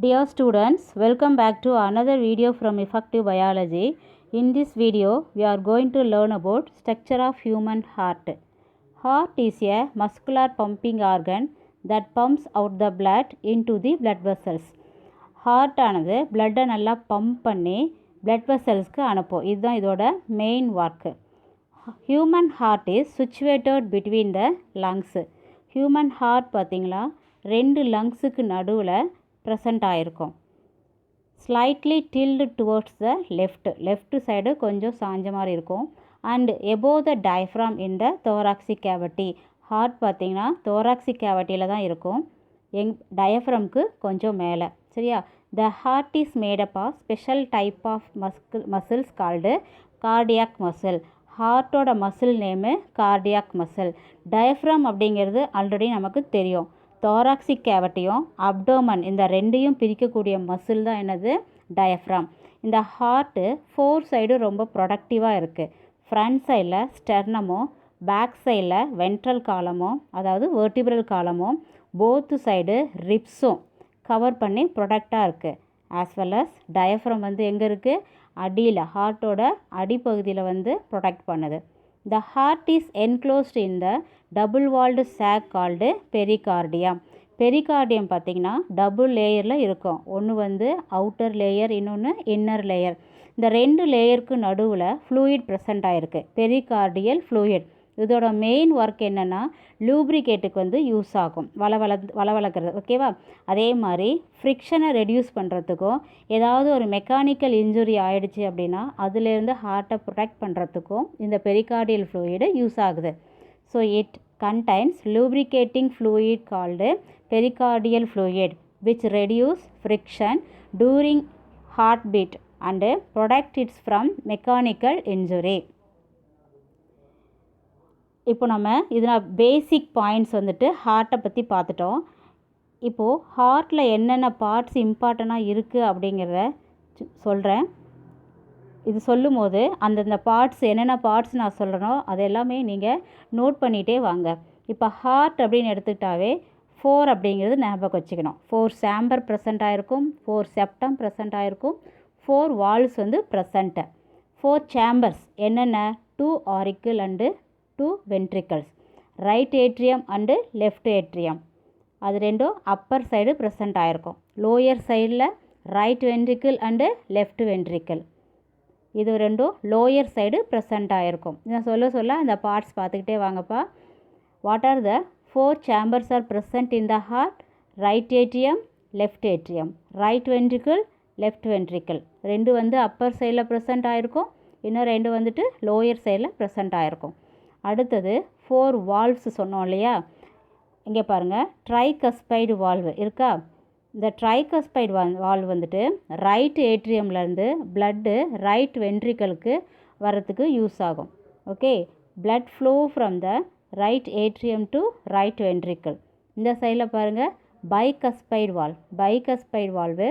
Dear students, welcome back to another video from Effective Biology. In this video, we are going to learn about structure of human heart. Heart is a muscular pumping organ that pumps out the blood into the blood vessels. Heart ஆனது blood நல்லா pump பண்ணி blood vesselsக்கு அனுப்பும். இதுதான் இதோட main work. Human heart is situated between the lungs. Human heart பார்த்தீங்களா ரெண்டு லங்ஸுக்கு நடுவில் present ஆகிருக்கும். Slightly tilted towards the left side கொஞ்சம் சாஞ்ச மாதிரி இருக்கும். And above the diaphragm in the thoracic cavity. Heart பார்த்திங்கன்னா தோராக்சிக் கேவிட்டியில் தான் இருக்கும், டயஃப்ரம்க்கு கொஞ்சம் மேலே. சரியா? The heart is made up of special type of muscles called cardiac muscle. ஹார்ட்டோட muscle name cardiac muscle. Diaphragm அப்படிங்கிறது ஆல்ரெடி நமக்கு தெரியும். தோராக்சிக் கேவிட்டியும் அப்டோமன் இந்த ரெண்டையும் பிரிக்கக்கூடிய மசில் தான் என்னது? டயஃப்ராம். இந்த ஹார்ட்டு 4 சைடு ரொம்ப ப்ரொடக்டிவாக இருக்குது. ஃப்ரண்ட் சைடில் ஸ்டெர்னமும் பேக் சைடில் வென்ட்ரல் காலமும் அதாவது வெர்டிபிரல் காலமும் போத்து சைடு ரிப்ஸும் கவர் பண்ணி ப்ரொடக்டாக இருக்குது. ஆஸ் வெல் அஸ் டயஃப்ரம் வந்து எங்கே இருக்குது? அடியில், ஹார்ட்டோட அடிப்பகுதியில் வந்து ப்ரொடக்ட் பண்ணுது. The heart is enclosed in the double-walled sac called pericardium. Pericardium பார்த்திங்கன்னா டபுள் லேயரில் இருக்கும். ஒன்று வந்து அவுட்டர் லேயர், இன்னொன்று இன்னர் லேயர். இந்த ரெண்டு லேயருக்கு நடுவில் ஃப்ளூயிட் ப்ரெசண்ட் ஆகிருக்கு, பெரிகார்டியல் ஃப்ளூயிட். இதோட மெயின் ஒர்க் என்னென்னா லூப்ரிகேட்டுக்கு வந்து யூஸ் ஆகும், வளவளக்கிறது. ஓகேவா? அதே மாதிரி ஃப்ரிக்ஷனை ரெடியூஸ் பண்ணுறதுக்கும், ஏதாவது ஒரு மெக்கானிக்கல் இன்ஜுரி ஆகிடுச்சு அப்படின்னா அதுலேருந்து ஹார்ட்டை ப்ரொடெக்ட் பண்ணுறதுக்கும் இந்த பெரிகார்டியல் ஃப்ளூயிடு யூஸ் ஆகுது. So it contains lubricating fluid called pericardial fluid which reduce friction during heartbeat and protect it from mechanical injury. இப்போ நம்ம இதில் பேசிக் பாயிண்ட்ஸ் வந்துட்டு ஹார்ட்டை பற்றி பார்த்துட்டோம். இப்போது ஹார்ட்டில் என்னென்ன பார்ட்ஸ் இம்பார்ட்டண்ட்டாக இருக்குது அப்படிங்கிறத சொல்கிறேன். இது சொல்லும் போது அந்தந்த பார்ட்ஸ் என்னென்ன பார்ட்ஸ் நான் சொல்கிறேனோ அது எல்லாமே நீங்கள் நோட் பண்ணிகிட்டே வாங்க. இப்போ ஹார்ட் அப்படின்னு எடுத்துக்கிட்டாவே 4 அப்படிங்கிறது ஞாபகம் வச்சுக்கணும். 4 சேம்பர் ப்ரெசண்ட் ஆகிருக்கும், 4 செப்டம் ப்ரெசண்ட் ஆகிருக்கும், 4 வால்ஸ் வந்து ப்ரெசண்ட்டு. 4 சேம்பர்ஸ் என்னென்ன? 2 auricle and 2 ventricles. Right atrium and left atrium அது ரெண்டும் அப்பர் சைடு ப்ரெசண்ட் ஆகிருக்கும். லோயர் சைடில் right ventricle and left ventricle இது ரெண்டும் லோயர் சைடு ப்ரெசண்ட் ஆகிருக்கும். நான் சொல்ல அந்த பார்ட்ஸ் பார்த்துக்கிட்டே வாங்கப்பா. What are the 4 chambers are present in the heart? Right atrium, left atrium, right ventricle, left ventricle. ரெண்டு வந்து அப்பர் சைடில் ப்ரெசண்ட் ஆகிருக்கும், இன்னும் ரெண்டு வந்துட்டு லோயர் சைடில் ப்ரெசண்ட் ஆகிருக்கும். அடுத்தது 4 வால்வ்ஸ் சொன்னோம் இல்லையா? இங்கே பாருங்கள், ட்ரைகஸ்பைடு வால்வு இருக்கா? இந்த ட்ரைகஸ்பைடு வால்வு வந்துட்டு ரைட் ஏட்ரியம்லேருந்து பிளட்டு ரைட் வென்ட்ரிக்கலுக்கு வரத்துக்கு யூஸ் ஆகும். Okay, blood flow from the right atrium to right ventricle. இந்த சைடில் பாருங்கள், பைகஸ்பைடு வால்வு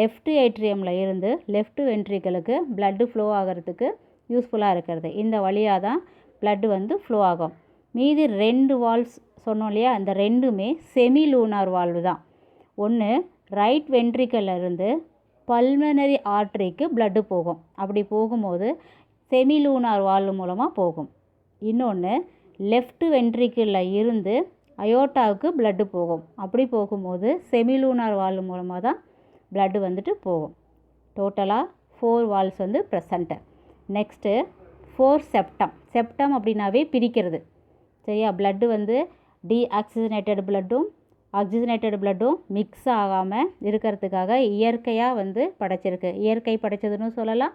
லெஃப்ட் ஏட்ரியமில் இருந்து லெஃப்ட் வென்ட்ரிக்கலுக்கு பிளட்டு ஃப்ளோ ஆகிறதுக்கு யூஸ்ஃபுல்லாக இருக்கிறது. இந்த வழியாக தான் பிளட்டு வந்து ஃப்ளோ ஆகும். மீதி 2 வால்வ்ஸ் சொன்னோம் இல்லையா? இந்த ரெண்டுமே செமி லூனார் வால்வு தான். ஒன்று ரைட் வென்ட்ரிக்கல்லிருந்து பல்மனரி ஆர்ட்ரிக்கு பிளட்டு போகும். அப்படி போகும்போது செமி லூனார் வால்வு மூலமாக போகும். இன்னொன்று லெஃப்ட் வென்ட்ரிக்கலில் இருந்து அயோட்டாவுக்கு பிளட்டு போகும். அப்படி போகும்போது செமி லூனார் வால்வு மூலமாக தான் பிளட்டு வந்துட்டு போகும். டோட்டலாக 4 வால்வ்ஸ் வந்து ப்ரெசண்ட்டு. நெக்ஸ்ட்டு 4 செப்டம் அப்படின்னாவே பிரிக்கிறது. சரியா? பிளட்டு வந்து டீஆக்சிஜனேட்டட் பிளட்டும் ஆக்சிஜனேட்டட் பிளட்டும் மிக்ஸ் ஆகாமல் இருக்கிறதுக்காக இயற்கையாக வந்து படைச்சிருக்கு. இயற்கை படைச்சதுன்னு சொல்லலாம்,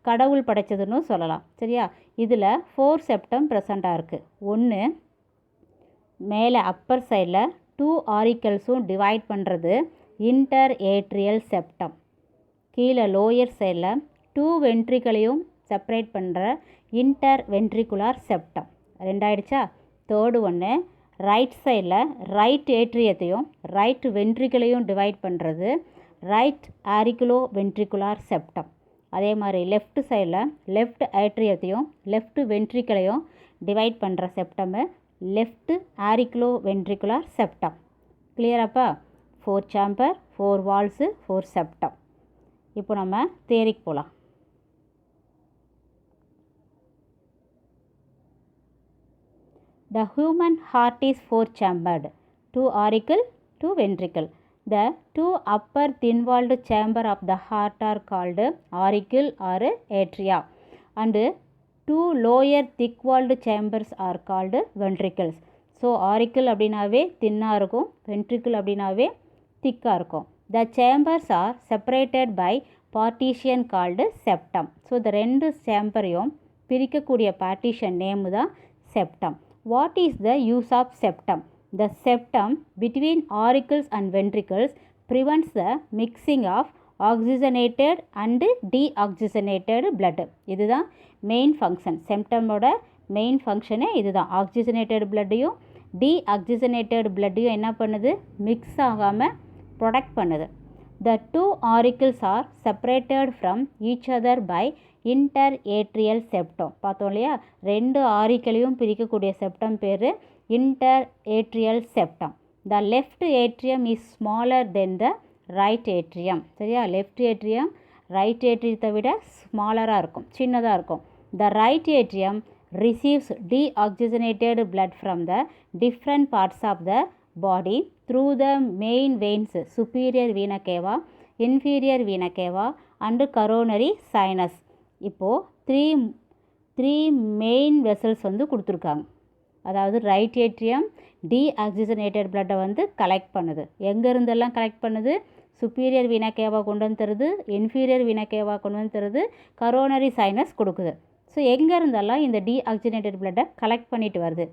கடவுள் படைச்சதுன்னு சொல்லலாம். சரியா? இதில் 4 செப்டம் ப்ரெசண்ட்டாக இருக்குது. ஒன்று மேலே அப்பர் சைடில் 2 ஆரிக்கல்ஸும் டிவைட் பண்ணுறது இன்டர் ஏட்ரியல் செப்டம். கீழே லோயர் சைடில் 2 வென்ட்ரிக்கலையும் செப்பரேட் பண்ணுற இன்டர் வென்ட்ரிகுலார் செப்டம். 2 ஆயிடுச்சா? தேர்டு ஒன்று ரைட் சைடில் ரைட் ஏட்ரியத்தையும் ரைட் வென்ட்ரிக்கலையும் டிவைட் பண்ணுறது ரைட் ஆரிக்குலோ வென்ட்ரிகுலார் செப்டம். அதே மாதிரி லெஃப்ட் சைடில் லெஃப்ட் ஏட்ரியத்தையும் லெஃப்ட் வென்ட்ரிக்கலையும் டிவைட் பண்ணுற செப்டமு left ஆரிக்குலோ ventricular septum. கிளியராப்பா? 4 chamber, 4 walls, 4 septum. இப்போ நம்ம தியரிக்கு போகலாம். The human heart is 4 chambered, 2 auricle, 2 ventricle. The 2 upper thin-walled chamber of the heart are called auricle or atria, and 2 lower thick-walled chambers are called ventricles. So auricle அப்படினாவே தின்னா இருக்கும், ventricle அப்படினாவே திக்கா இருக்கும். The chambers are separated by partition called septum. So இந்த ரெண்டு சேம்பரையும் பிரிக்கக்கூடிய partition name தான் septum. What is the use of septum? The septum between auricles and ventricles prevents the mixing of oxygenated and deoxygenated blood. இதுதான் main function. செப்டமோட main ஃபங்க்ஷனே இதுதான். Oxygenated பிளட்டையும் deoxygenated பிளட்டையும் என்ன பண்ணுது? Mix ஆகாமல் protect பண்ணுது. The 2 auricles are separated from each other by interatrial septum. பார்த்தோம் இல்லையா? ரெண்டு ஆரிக்கலையும் பிரிக்கக்கூடிய செப்டம் பேர் interatrial septum. The left atrium is smaller than the right atrium. சரியா? லெஃப்ட் ஏட்ரியம் ரைட் ஏட்ரியத்தை விட ஸ்மாலராக இருக்கும், சின்னதாக இருக்கும். The right atrium receives deoxygenated blood from the different parts of the body through the main veins superior vena cava, inferior vena cava and coronary sinus. இப்போது three main vessels வந்து கொடுத்துருக்காங்க. அதாவது right atrium deoxygenated பிளட்டை வந்து collect பண்ணுது. எங்கேருந்தெல்லாம் collect பண்ணுது? Superior vena கேவா கொண்டு வந்து தருது, இன்ஃபீரியர் வீனா கேவா கொண்டு வந்து தருது, கரோனரி சைனஸ் கொடுக்குது. ஸோ எங்கேருந்தெல்லாம் இந்த டீஆக்சிஜனேட்டட் பிளட்டை கலெக்ட் பண்ணிட்டு வருது?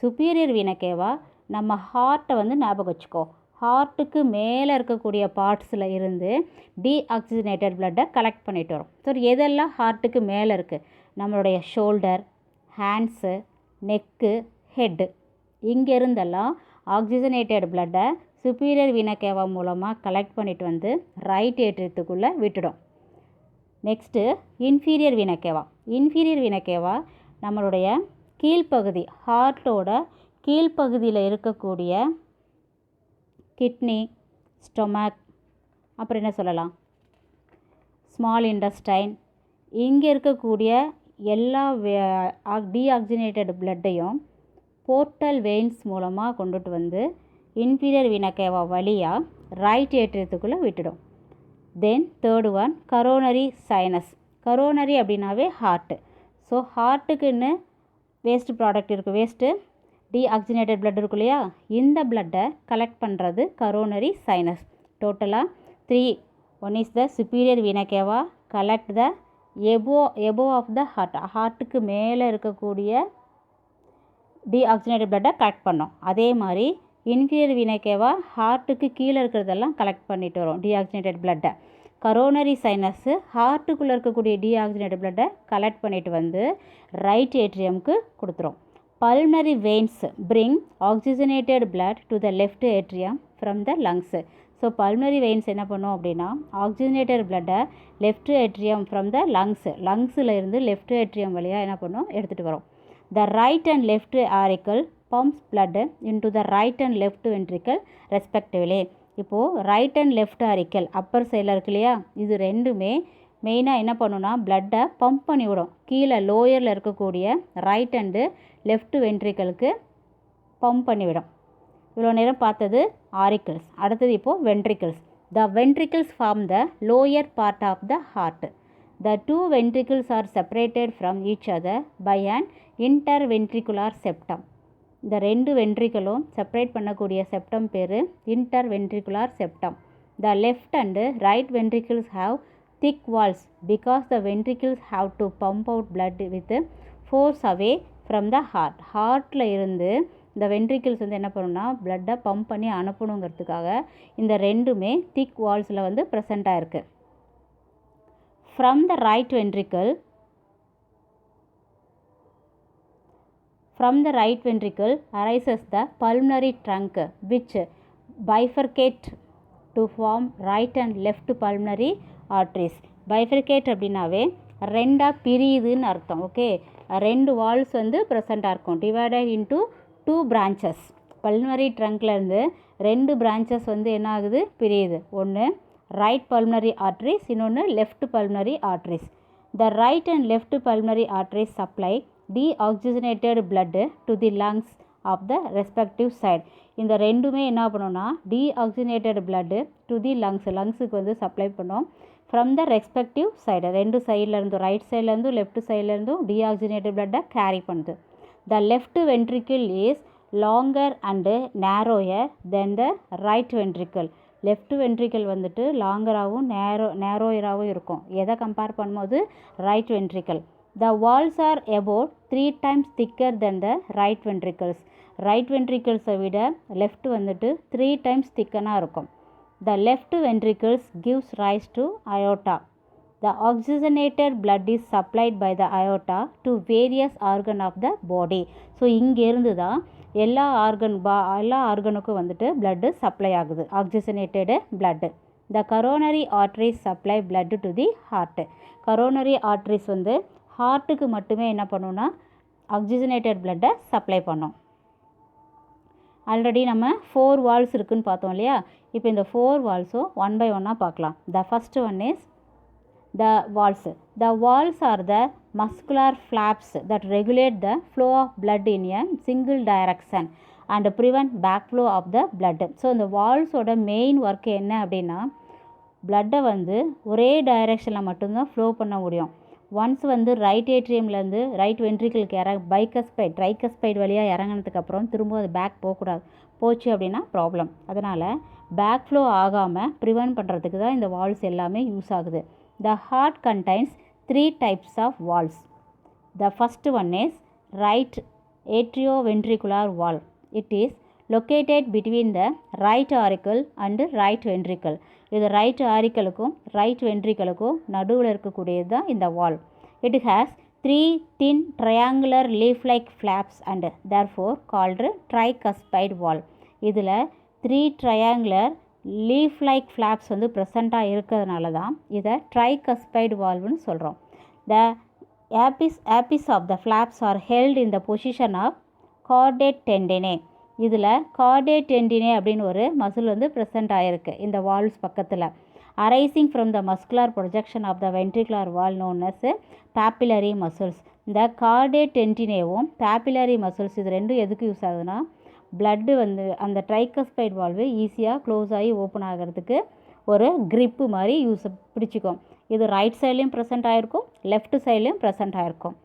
சுப்பீரியர் வீனா கேவா நம்ம ஹார்ட்டை வந்து ஞாபகம் வச்சுக்கோ. ஹார்ட்டுக்கு மேலே இருக்கக்கூடிய பார்ட்ஸில் இருந்து டீஆக்சிஜனேட்டட் பிளட்டை கலெக்ட் பண்ணிட்டு வரும். ஸோ எதெல்லாம் ஹார்ட்டுக்கு மேலே இருக்குது? நம்மளுடைய ஷோல்டர், ஹேண்ட்ஸு, நெக்கு, ஹெட்டு. இங்கேருந்தெல்லாம் ஆக்சிஜனேட்டட் பிளட்டை சுப்பீரியர் வீனா கேவா மூலமாக கலெக்ட் பண்ணிட்டு வந்து ரைட் ஏட்ரியத்துக்குள்ளே விட்டுடும். நெக்ஸ்ட்டு இன்ஃபீரியர் வீனா கேவா. இன்ஃபீரியர் வீனா கேவா நம்மளுடைய கீழ்ப்பகுதி, ஹார்ட்டோட கீழ்ப்பகுதியில் இருக்கக்கூடிய கிட்னி, ஸ்டொமக், அப்புறம் என்ன சொல்லலாம், ஸ்மால் இன்டஸ்டைன், இங்கே இருக்கக்கூடிய எல்லா டீஆக்சிஜனேட்டட் பிளட்டையும் போர்ட்டல் வெயின்ஸ் மூலமாக கொண்டுட்டு வந்து இன்ஃபீரியர் வீனா கேவா வழியாக ரைட் ஏட்ரியத்துக்குள்ளே விட்டுடும். Then third one coronary sinus. Coronary அப்படின்னாவே ஹார்ட்டு. ஸோ ஹார்ட்டுக்குன்னு வேஸ்ட் ப்ராடக்ட் இருக்குது, வேஸ்ட்டு டீஆக்சிஜனேட்டட் பிளட் இருக்கு இல்லையா? இந்த பிளட்டை கலெக்ட் பண்ணுறது கரோனரி சைனஸ். டோட்டலாக 3. One is the superior vena cava collect the above of the heart. ஹார்ட்டுக்கு மேலே இருக்கக்கூடிய டீஆக்சிஜனேட்டட் பிளட்டை கலெக்ட் பண்ணோம். அதே மாதிரி இன்ஃபீரியர் வீனா கேவா ஹார்ட்டுக்கு கீழே இருக்கிறதெல்லாம் கலெக்ட் பண்ணிட்டு வரும் டீஆக்சிஜனேட்டட் பிளட்டை. கரோனரி சைனஸ்ஸு ஹார்ட்டுக்குள்ளே இருக்கக்கூடிய டீஆக்சிஜனேட்டட் பிளட்டை கலெக்ட் பண்ணிட்டு வந்து ரைட் ஏட்ரியமுக்கு கொடுத்துரும். Pulmonary veins bring oxygenated blood to the left atrium from the lungs. So pulmonary veins என்ன பண்ணும் அப்படின்னா ஆக்சிஜனேட்டட் பிளட்டை லெஃப்ட் ஏட்ரியம் ஃப்ரம் த லங்ஸில் இருந்து லெஃப்ட் ஏட்ரியம் வழியாக என்ன பண்ணும்? எடுத்துகிட்டு வரும். The right and left auricle pumps blood into the right and left ventricle respectively. இப்போது right and left auricle upper சைடில் இருக்கு இல்லையா? இது ரெண்டுமே மெயினாக என்ன பண்ணுன்னா பிளட்டை பம்ப் பண்ணி விடும். கீழே லோயரில் இருக்கக்கூடிய ரைட் அண்டு லெஃப்ட் வென்ட்ரிக்கலுக்கு பம்ப் பண்ணிவிடும். இவ்வளோ நேரம் பார்த்தது ஆரிக்கிள்ஸ். அடுத்தது இப்போது ventricles. The ventricles form the lower part of the heart. The 2 ventricles are separated from each other by an interventricular septum. இந்த ரெண்டு வென்ட்ரிக்கலும் செப்பரேட் பண்ணக்கூடிய செப்டம் பேர் interventricular septum. The left and right ventricles have thick walls because the ventricles have to pump out blood with force away from the heart. ஹார்ட்டில் இருந்து இந்த ventricles வந்து என்ன பண்ணுன்னா பிளட்டை பம்ப் பண்ணி அனுப்பணுங்கிறதுக்காக இந்த ரெண்டுமே திக் வால்ஸில் வந்து ப்ரெசண்ட்டாக இருக்குது. From the right ventricle arises the pulmonary trunk which bifurcate to form right and left pulmonary arteries. Bifurcate அப்படின்னாவே ரெண்டாக பிரியுதுன்னு அர்த்தம். ஓகே, ரெண்டு வால்ஸ் வந்து ப்ரெசண்ட்டாக இருக்கும். Divided into 2 branches. பல்மனரி ட்ரங்க்லேருந்து 2 பிரான்ச்சஸ் வந்து என்ன ஆகுது, பிரியுது. ஒன்று ரைட் பல்மனரி ஆர்ட்ரிஸ், இன்னொன்று left pulmonary arteries. The right and left pulmonary arteries supply deoxygenated blood to the lungs of the respective side. இந்த ரெண்டுமே என்ன பண்ணோன்னா டீஆக்சிஜனேட்டட் blood டு தி லங்ஸுக்கு வந்து சப்ளை பண்ணோம். ஃப்ரம் த ரெஸ்பெக்டிவ் சைடு, 2 சைட்லேருந்தும், right சைட்லேருந்தும் லெஃப்ட் சைட்லேருந்தும் டீஆக்சிஜனேட்டட் blood கேரி பண்ணுது. The left ventricle is longer and narrower then the right ventricle. Left ventricle வந்துட்டு லாங்கராகவும் நேரோயராகவும் இருக்கும். எதை கம்பேர் பண்ணும்போது right ventricle. The walls are about 3 times thicker than the right ventricles. Right வென்ட்ரிக்கிள்ஸை விட லெஃப்ட் வந்துட்டு 3 times திக்கனாக இருக்கும். The left ventricles gives rise to aorta. The oxygenated blood is supplied by the aorta to various organ of the body. So இங்கேருந்து தான் எல்லா ஆர்கனுக்கும் வந்துட்டு பிளட்டு சப்ளை ஆகுது, oxygenated blood. The coronary arteries supply blood to the heart. Coronary arteries வந்து ஹார்ட்டுக்கு மட்டுமே என்ன பண்ணுன்னா ஆக்சிஜனேட்டட் பிளட்டை சப்ளை பண்ணும். ஆல்ரெடி நம்ம 4 வால்ஸ் இருக்குதுன்னு பார்த்தோம் இல்லையா. இப்போ இந்த 4 வால்ஸும் ஒன் பை ஒன்னாக பார்க்கலாம். The first one is the valves. The valves are the muscular flaps that regulate the flow of blood in a single direction and prevent backflow of the blood. So இந்த வால்ஸோட main work என்ன அப்படின்னா, பிளட்டை வந்து ஒரே டைரெக்ஷனில் மட்டும்தான் flow பண்ண முடியும். ஒன்ஸ் வந்து ரைட் ஏட்ரியம்லேருந்து ரைட் வென்ட்ரிக்கிளுக்கு ட்ரைகஸ்பைட் வழியாக இறங்கினதுக்கப்புறம் திரும்ப அது பேக் போகக்கூடாது. போச்சு அப்படின்னா ப்ராப்ளம். அதனால் பேக் ஃப்ளோ ஆகாமல் ப்ரிவென்ட் பண்ணுறதுக்கு தான் இந்த வால்ஸ் எல்லாமே யூஸ் ஆகுது. The heart contains 3 types of valves. The first one is right atrioventricular valve. It is located between the right auricle and right ventricle. இது ரைட் ஆரிக்கலுக்கும் ரைட் வென்ட்ரிக்கலுக்கும் நடுவில் இருக்கக்கூடியது தான் இந்த valve. It has 3 thin triangular leaf-like flaps and therefore called tricuspid valve. இதில் 3 triangular leaf like flops வந்து ப்ரெசண்ட்டாக இருக்கிறதுனால தான் இதை ட்ரைகஸ்பைடு வால்வுன்னு சொல்கிறோம். The apices of the flaps are held in the position of chordae tendineae. இதில் கார்டேட் டெண்டினே அப்படின்னு ஒரு மசில் வந்து ப்ரெசண்ட் ஆகிருக்கு இந்த வால்வ்ஸ் பக்கத்தில். Arising from the muscular projection of the ventricular wall known as papillary muscles. இந்த கார்டேட் டெண்டினேவும் papillary muscles இது ரெண்டும் எதுக்கு யூஸ் ஆகுதுன்னா, பிளட்டு வந்து அந்த ட்ரைகஸ்பைட் வால்வு ஈஸியாக க்ளோஸ் ஆகி ஓப்பன் ஆகிறதுக்கு ஒரு க்ரிப்பு மாதிரி பிடிச்சிக்கும். இது ரைட் சைட்லேயும் ப்ரெசென்ட் ஆகிருக்கும், லெஃப்ட் சைட்லேயும் ப்ரெசென்ட் ஆகிருக்கும்.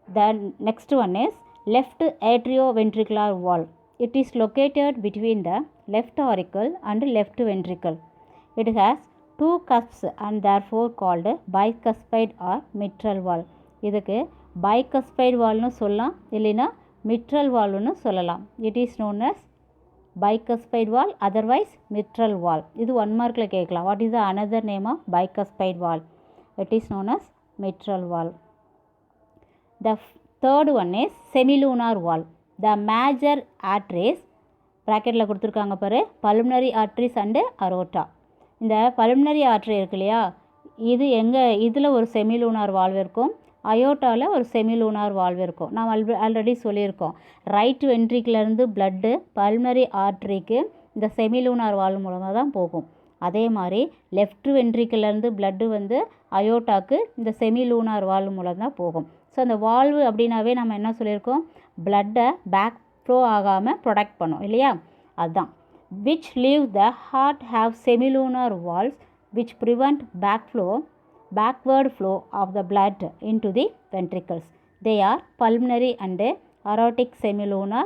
The next one is left atrioventricular valve. It is located between the left auricle and left ventricle. It has 2 cusps and therefore called bicuspid or mitral valve. இதுக்கு bicuspid வால்வ்னு சொல்லலாம், இல்லைன்னா mitral வால்வ்னு சொல்லலாம். It is known as bicuspid valve, otherwise mitral valve. இது 1 மார்க்கில் கேட்கலாம். What is the another name of bicuspid valve? It is known as mitral valve. The third one is semilunar valve. The major arteries ப்ராக்கெட்டில் கொடுத்துருக்காங்க பாரு, pulmonary arteries and அரோட்டா. இந்த pulmonary artery இருக்கு இல்லையா, இதில் ஒரு செமிலூனார் வால்வ் இருக்கும், அயோட்டாவில் ஒரு செமிலூனார் வால்வ் இருக்கும். நாம் ஆல்ரெடி சொல்லியிருக்கோம், ரைட் வென்ட்ரிக்கிலேருந்து பிளட்டு பல்மனரி ஆர்ட்ரிக்கு இந்த செமிலூனார் வால்வ் மூலமாக தான் போகும். அதே மாதிரி லெஃப்ட் வென்ட்ரிக்கிலேருந்து பிளட்டு வந்து அயோட்டாக்கு இந்த செமிலூனார் வால்வ் மூலம் தான் போகும். ஸோ அந்த வால்வு அப்படின்னாவே நம்ம என்ன சொல்லியிருக்கோம், பிளட்டை பேக் ஃப்ளோ ஆகாமல் ப்ரொடெக்ட் பண்ணும் இல்லையா, அதுதான். which leave the heart have semilunar valves which prevent backward flow of the blood into the ventricles. They are pulmonary and aortic semilunar